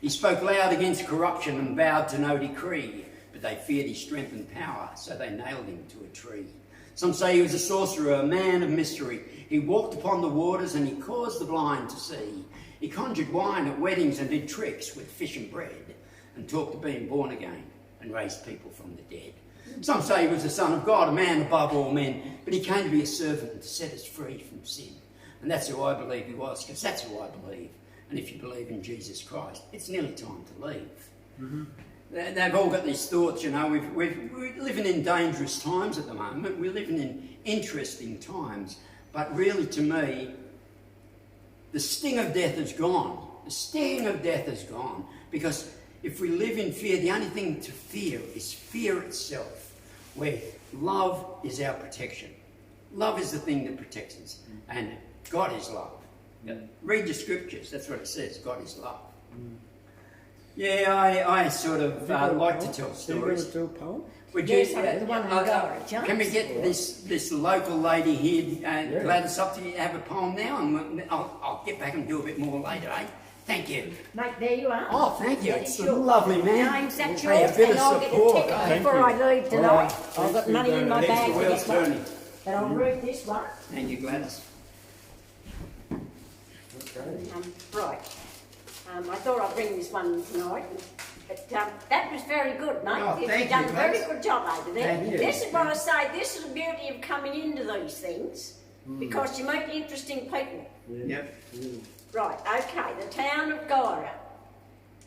He spoke loud against corruption and vowed to no decree. But they feared his strength and power, so they nailed him to a tree. Some say he was a sorcerer, a man of mystery. He walked upon the waters and he caused the blind to see. He conjured wine at weddings and did tricks with fish and bread, and talked of being born again and raised people from the dead. Some say he was the Son of God, a man above all men, but he came to be a servant to set us free from sin. And that's who I believe he was, because that's who I believe. And if you believe in Jesus Christ, it's nearly time to leave. Mm-hmm. They've all got these thoughts, you know, we're living in dangerous times at the moment. We're living in interesting times. But really, to me, the sting of death is gone. The sting of death is gone. Because if we live in fear, the only thing to fear is fear itself, where love is our protection. Love is the thing that protects us. And God is love. Read the scriptures, that's what it says, God is love. Yeah, I sort of like to tell stories. Do you want to do a poem? Would Yes, you, the one in Guyra, James. can we get this local lady here, Gladys, up to have a poem now, and I'll get back and do a bit more later, eh? Thank you. Mate, there you are. Oh, thank you. That It's is yours. lovely, man. James, that's Hey, yours, a bit and of I'll get a support, ticket eh? before I leave tonight. All right. I've got money in my Thanks, bag the to wheel's get one. turning. But I'll read this one. Thank you, Gladys. Right. I thought I'd bring this one tonight. But that was very good, mate. Oh, thank You've done you, a very Gladys. good job over there. Thank you. This is what I say, this is the beauty of coming into these things, because you meet interesting people. Yep. Right, okay, the town of Guyra.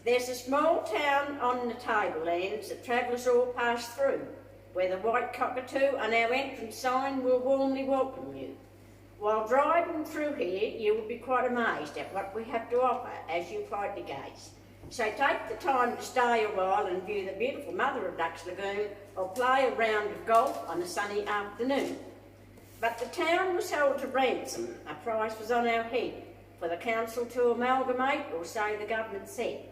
There's a small town on the tablelands that travellers all pass through, where the white cockatoo and our entrance sign will warmly welcome you. While driving through here, you will be quite amazed at what we have to offer as you politely gaze. So take the time to stay a while and view the beautiful Mother of Ducks Lagoon, or play a round of golf on a sunny afternoon. But the town was held to ransom. A price was on our head for the council to amalgamate, or so the government said.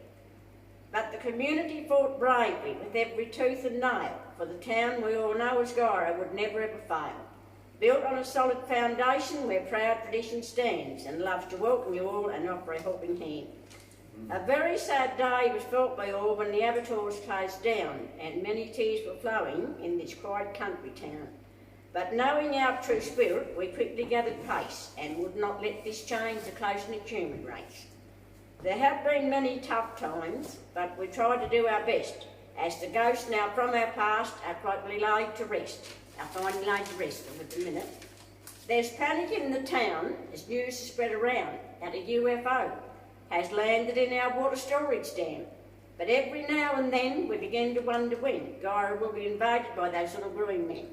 But the community fought bravely with every tooth and nail, for the town we all know as Guyra would never ever fail. Built on a solid foundation where proud tradition stands, and loves to welcome you all and offer a helping hand. A very sad day was felt by all when the abattoirs closed down, and many tears were flowing in this quiet country town. But knowing our true spirit, we quickly gathered pace, and would not let this change the close-knit human race. There have been many tough times, but we tried to do our best, as the ghosts now from our past are quietly laid to rest. Are finally laid to rest for a minute. There's panic in the town as news is spread around that a UFO has landed in our water storage dam. But every now and then we begin to wonder when Guyra will be invaded by those little green men.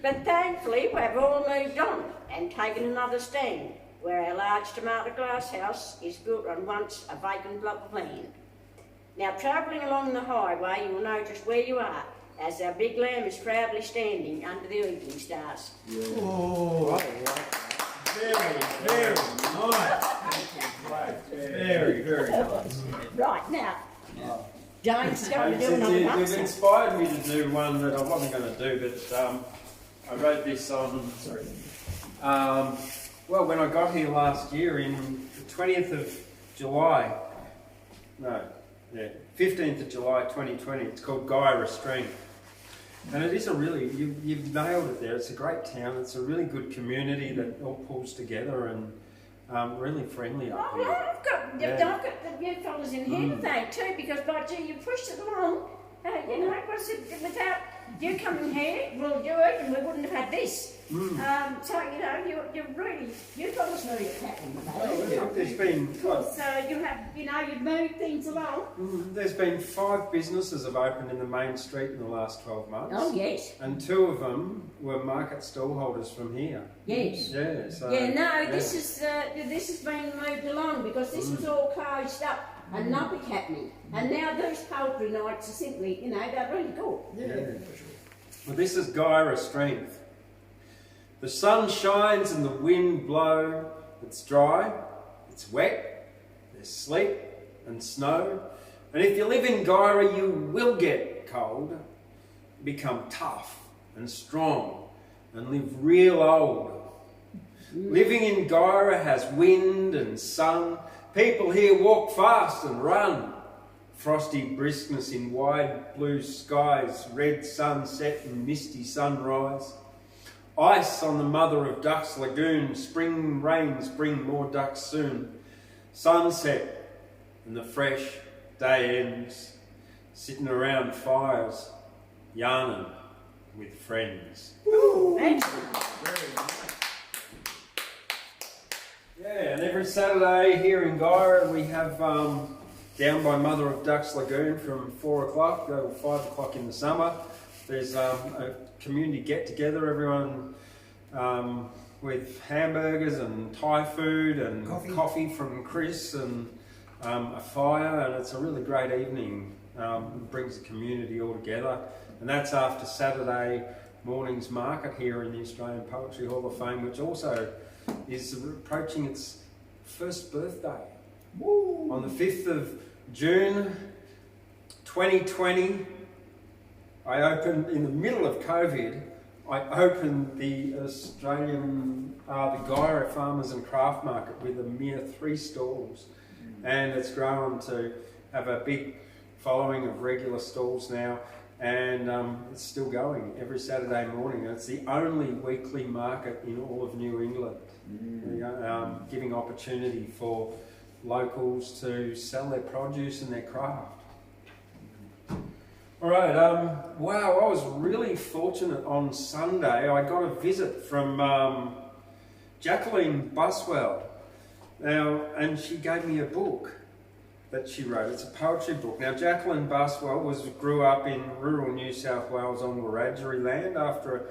But thankfully we have all moved on and taken another stand, where our large tomato glass house is built on once a vacant block of land. Now, travelling along the highway, you will notice where you are, as our big lamb is proudly standing under the evening stars. Yeah. Oh, very, very nice. Very, very nice. Right, now, Jane's going to do another one. You've inspired me to do one that I wasn't going to do, but I wrote this on, well, when I got here last year in the 20th of July, 15th of July 2020, it's called Guyra Strength. And it is a really, you've nailed it there, it's a great town, it's a really good community that all pulls together and really friendly up here. I've got the you fellas in here today too, because by gee, you pushed it along, you know, without you coming here, we'll do it and we wouldn't have had this. So, you know, you fellas know your pattern. There's been... So you have, you know, you've moved things along. There's been 5 businesses have opened in the main street in the last 12 months. Oh, yes. And 2 of them were market stallholders from here. Yes. Yeah, so... This has been moved along because this was all closed up and nothing happening. And now those poultry nights are simply, you know, they're really good. Yeah. Well, this is Guyra Strength. The sun shines and the wind blows. It's dry, it's wet, there's sleet and snow. And if you live in Guyra, you will get cold, become tough and strong and live real old. Living in Guyra has wind and sun. People here walk fast and run. Frosty briskness in wide blue skies, red sunset and misty sunrise. Ice on the mother of ducks lagoon, spring rains bring more ducks soon. Sunset and the fresh day ends, sitting around fires, yarning with friends. Ooh, excellent. Very nice. Yeah, and every Saturday here in Guyra we have down by Mother of Ducks Lagoon from 4 o'clock till 5 o'clock in the summer. There's a community get-together, everyone with hamburgers and Thai food and coffee from Chris and a fire, and it's a really great evening. It brings the community all together, and that's after Saturday morning's market here in the Australian Poetry Hall of Fame, which also is approaching its first birthday. Woo. On the 5th of June 2020, I opened, in the middle of COVID, I opened the Australian, the Guyra Farmers and Craft Market with a mere 3 stalls. And it's grown to have a big following of regular stalls now, and it's still going every Saturday morning. It's the only weekly market in all of New England, giving opportunity for locals to sell their produce and their craft. All right, wow, I was really fortunate on Sunday. I got a visit from Jacqueline Basswell. Now, and she gave me a book that she wrote. It's a poetry book. Now, Jacqueline Basswell grew up in rural New South Wales on Wiradjuri land. After a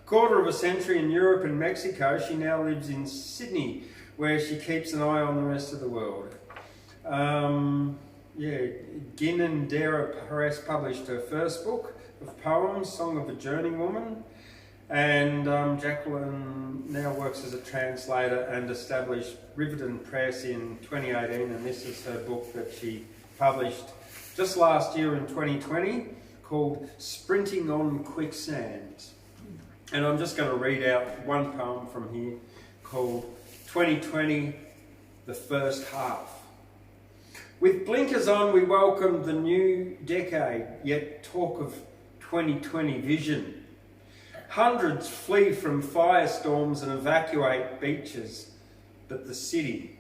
quarter of a century in Europe and Mexico, she now lives in Sydney, where she keeps an eye on the rest of the world. Ginandera Press published her first book of poems, Song of a Journeying Woman, and Jacqueline now works as a translator and established Riverton Press in 2018, and this is her book that she published just last year in 2020 called Sprinting on Quicksand. And I'm just going to read out one poem from here called 2020, the First Half. With blinkers on, we welcome the new decade, yet talk of 2020 vision. Hundreds flee from firestorms and evacuate beaches, but the city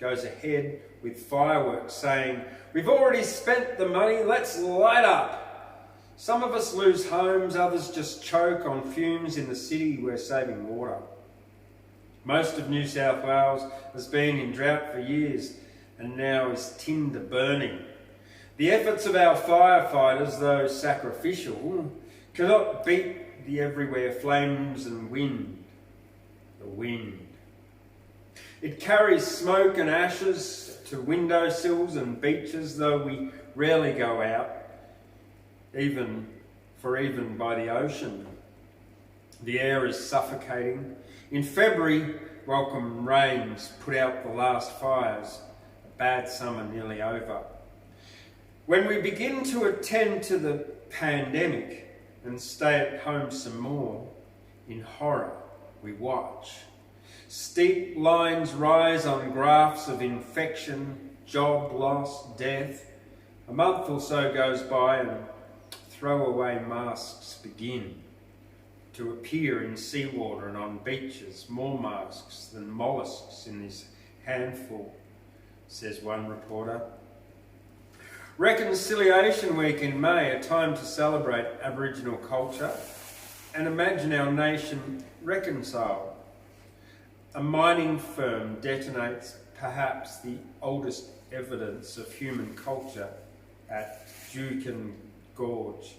goes ahead with fireworks saying, "We've already spent the money, let's light up." Some of us lose homes, others just choke on fumes in the city we're saving water. Most of New South Wales has been in drought for years, and now is tinder burning. The efforts of our firefighters, though sacrificial, cannot beat the everywhere flames and wind. The wind. It carries smoke and ashes to windowsills and beaches, though we rarely go out, even by the ocean. The air is suffocating. In February, welcome rains put out the last fires. A bad summer nearly over. When we begin to attend to the pandemic and stay at home some more, in horror we watch. Steep lines rise on graphs of infection, job loss, death. A month or so goes by and throwaway masks begin to appear in seawater and on beaches, more masks than molluscs in this handful, says one reporter. Reconciliation Week in May, a time to celebrate Aboriginal culture and imagine our nation reconciled. A mining firm detonates perhaps the oldest evidence of human culture at Juukan Gorge.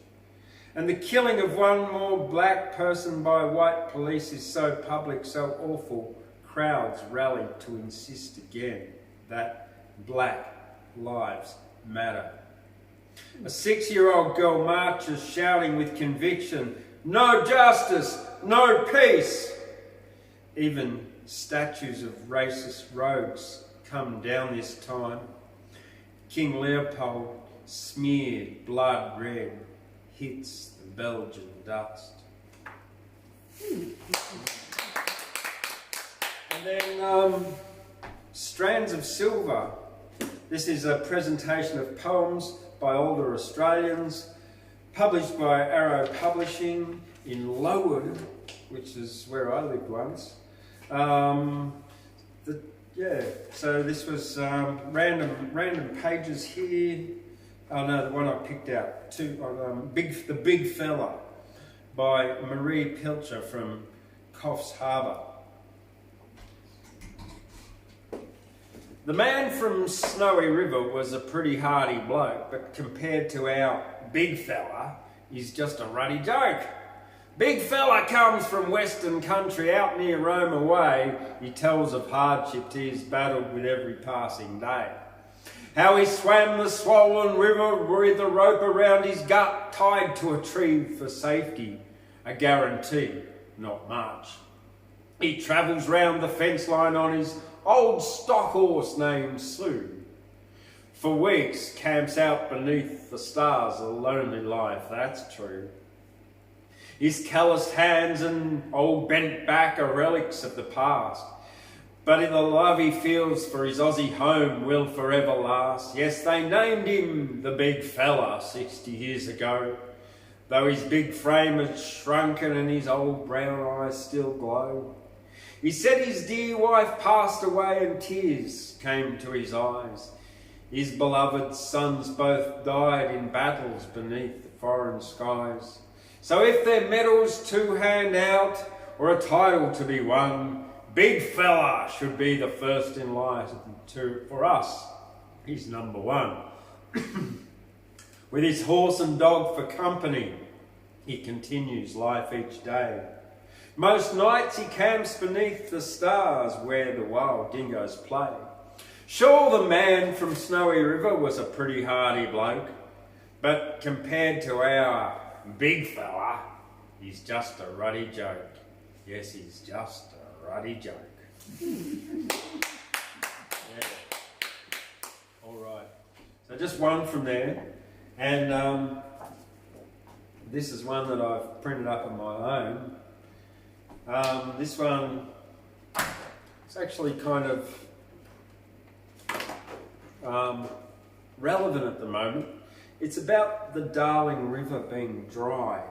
And the killing of one more black person by white police is so public, so awful, crowds rally to insist again that black lives matter. A 6-year-old girl marches shouting with conviction, "No justice, no peace." Even statues of racist rogues come down this time. King Leopold, smeared blood red, hits the Belgian dust. And then Strands of Silver. This is a presentation of poems by older Australians, published by Arrow Publishing in Lowood, which is where I lived once. So this was random pages here. Oh no, the one I picked out, The Big Fella by Marie Pilcher from Coffs Harbour. The man from Snowy River was a pretty hardy bloke, but compared to our big fella, he's just a ruddy joke. Big fella comes from Western Country out near Roma Way. He tells of hardships he's battled with every passing day. How he swam the swollen river with a rope around his gut, tied to a tree for safety. A guarantee, not much. He travels round the fence line on his old stock horse named Sue. For weeks, camps out beneath the stars, a lonely life, that's true. His calloused hands and old bent back are relics of the past. But in the love he feels for his Aussie home will forever last. Yes, they named him the Big Fella 60 years ago. Though his big frame had shrunken and his old brown eyes still glow. He said his dear wife passed away and tears came to his eyes. His beloved sons both died in battles beneath the foreign skies. So if they're medals to hand out or a title to be won, Big Fella should be the first in line for us. He's number one. With his horse and dog for company, he continues life each day. Most nights he camps beneath the stars where the wild dingoes play. Sure, the man from Snowy River was a pretty hardy bloke, but compared to our big fella, he's just a ruddy joke. Yes, he's just a ruddy joke. Yeah. All right. So just one from there, and this is one that I've printed up on my own. This one is actually kind of relevant at the moment. It's about the Darling River being dry.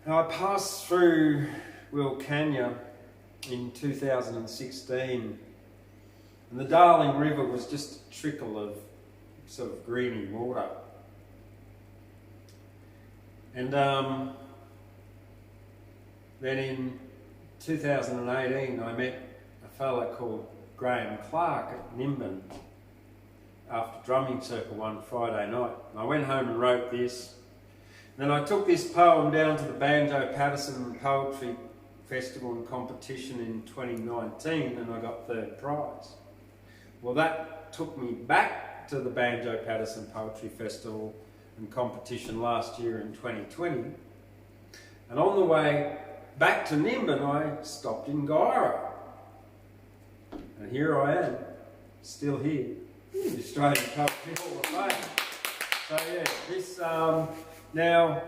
Now, I passed through Wilcannia in 2016, and the Darling River was just a trickle of sort of greeny water. And then in 2018 I met a fella called Graham Clark at Nimbin after drumming circle one Friday night. And I went home and wrote this. Then I took this poem down to the Banjo Patterson Poetry Festival and competition in 2019 and I got third prize. Well, that took me back to the Banjo Patterson Poetry Festival and competition last year in 2020. And on the way back to Nimbin, I stopped in Guyra. And here I am, still here, the Australian Poetry Hall of Fame. So yeah, this, now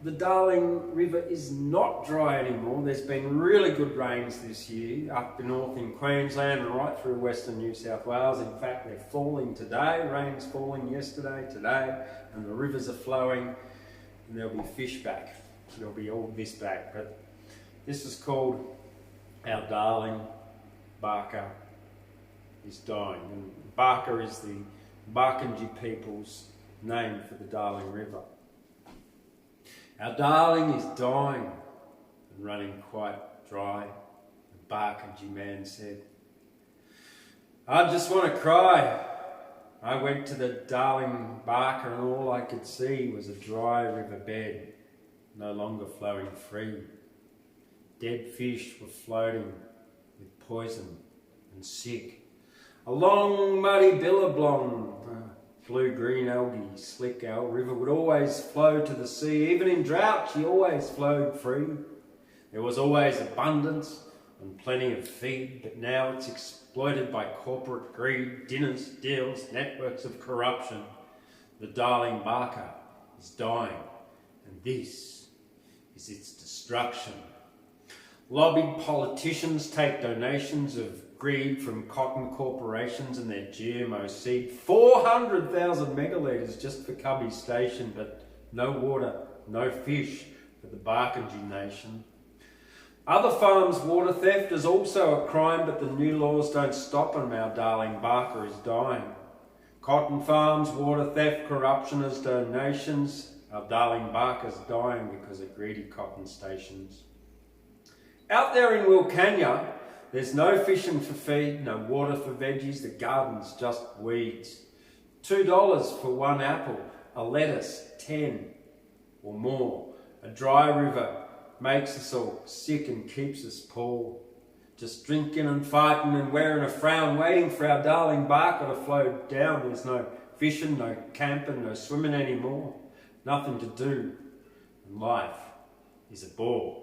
the Darling River is not dry anymore. There's been really good rains this year, up north in Queensland and right through western New South Wales. In fact, they're falling today, rain's falling yesterday, today, and the rivers are flowing, and there'll be fish back. There'll be all this back, but this is called Our Darling Barker is Dying. And Barker is the Barkindji people's name for the Darling River. Our darling is dying and running quite dry, the Barkindji man said. I just want to cry. I went to the Darling Barker and all I could see was a dry riverbed, no longer flowing free. Dead fish were floating with poison and sick. A long muddy billabong, blue-green algae, slick. Our river would always flow to the sea. Even in drought, she always flowed free. There was always abundance and plenty of feed, but now it's exploited by corporate greed, dinners, deals, networks of corruption. The Darling Barker is dying, and this is its destruction. Lobbied politicians take donations of greed from cotton corporations and their GMO seed. 400,000 megalitres just for Cubby Station, but no water, no fish for the Barkindji Nation. Other farms' water theft is also a crime, but the new laws don't stop them. Our Darling Barker is dying. Cotton farms, water theft, corruption as donations. Our Darling Barker's dying because of greedy cotton stations. Out there in Wilcannia, there's no fishing for feed, no water for veggies, the garden's just weeds. $2 for one apple, a lettuce, 10 or more. A dry river makes us all sick and keeps us poor. Just drinking and fighting and wearing a frown, waiting for our Darling Barker to flow down. There's no fishing, no camping, no swimming anymore. Nothing to do, and life is a bore.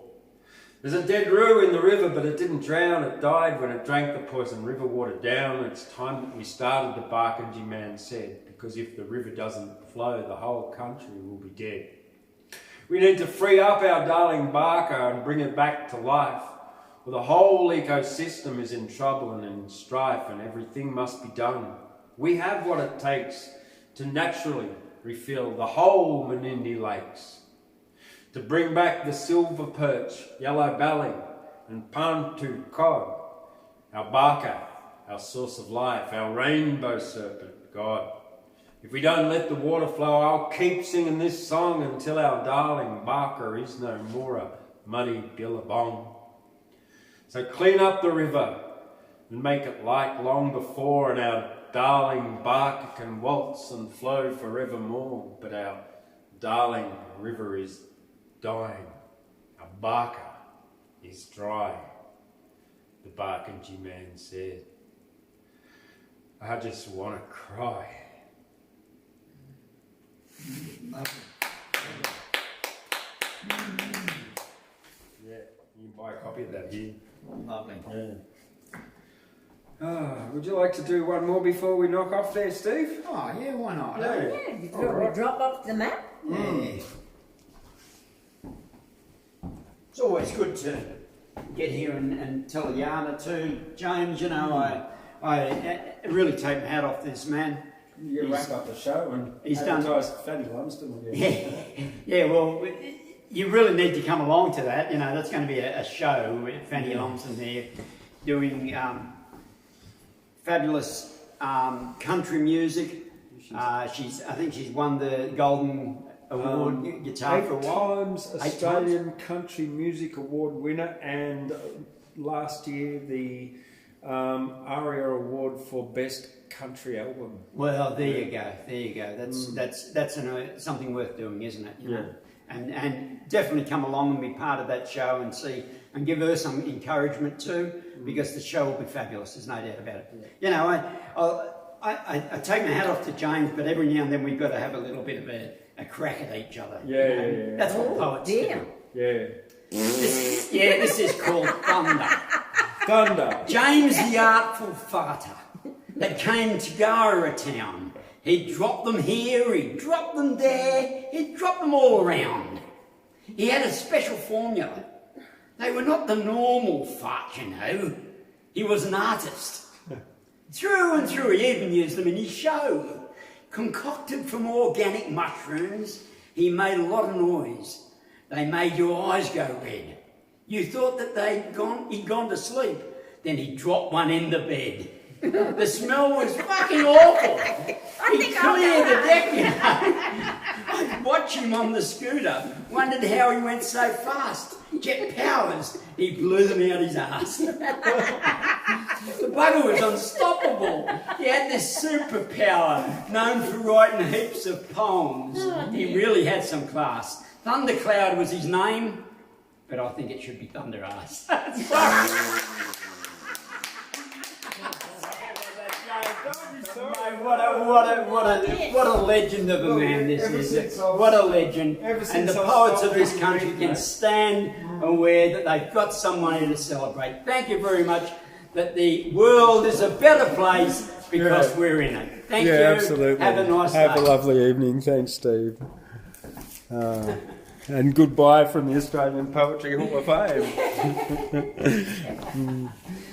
There's a dead roo in the river, but it didn't drown. It died when it drank the poison river water down. It's time that we started, the Barkindji man said, because if the river doesn't flow, the whole country will be dead. We need to free up our Darling Barker and bring it back to life. Well, the whole ecosystem is in trouble and in strife, and everything must be done. We have what it takes to naturally refill the whole Menindee lakes. To bring back the silver perch, yellow belly and pantu cod, our barker, our source of life, our rainbow serpent, God. If we don't let the water flow, I'll keep singing this song until our Darling Barker is no more a muddy billabong. So clean up the river and make it like long before, and our Darling Barker can waltz and flow forevermore. But our Darling River is dying, our Barker is dry, the Barkindji man said. I just want to cry. Yeah, you can buy a copy of that here. Lovely. Yeah. Would you like to do one more before we knock off there, Steve? Oh, yeah, why not? Yeah, you thought we drop off the map? Yeah. It's always good to get here and tell a yarn or two. James, you know, I really take my hat off this man. You wrap up the show and he's done Fatty Lumsden. Yeah, well, you really need to come along to that. You know, that's going to be a show with Fanny Lumsden there doing fabulous country music. I think she's won the Golden Award guitar for a while. 8 times Australian Country Music Award winner, and last year the ARIA Award for Best Country Album. Well, there you go. That's something worth doing, isn't it? You know? And definitely come along and be part of that show and see and give her some encouragement too, because the show will be fabulous. There's no doubt about it. You know, I take my hat off to James, but every now and then we've got to have a little bit of a crack at each other. Yeah. That's what poets do. Yeah. This is called Thunder. Thunder. James the Artful Farter that came to Guyra town. He'd drop them here, he'd drop them there, he'd drop them all around. He had a special formula. They were not the normal fart, you know. He was an artist. Through and through, he even used them in his show. Concocted from organic mushrooms, he made a lot of noise. They made your eyes go red. You thought that he'd gone to sleep. Then he dropped one in the bed. The smell was fucking awful. He cleared the deck, you know. I'd watch him on the scooter, wondered how he went so fast. Jet powers, he blew them out his ass. The bugger was unstoppable. He had this superpower, known for writing heaps of poems. He really had some class. Thundercloud was his name, but I think it should be Thunder Ass. What a legend of a man this is. What a legend. And the poets of this country can stand aware that they've got someone here to celebrate. Thank you very much. That the world is a better place because we're in it. Thank you. Absolutely. Have a nice day. Have a lovely evening. Thanks, Steve. And goodbye from the Australian Poetry Hall of Fame.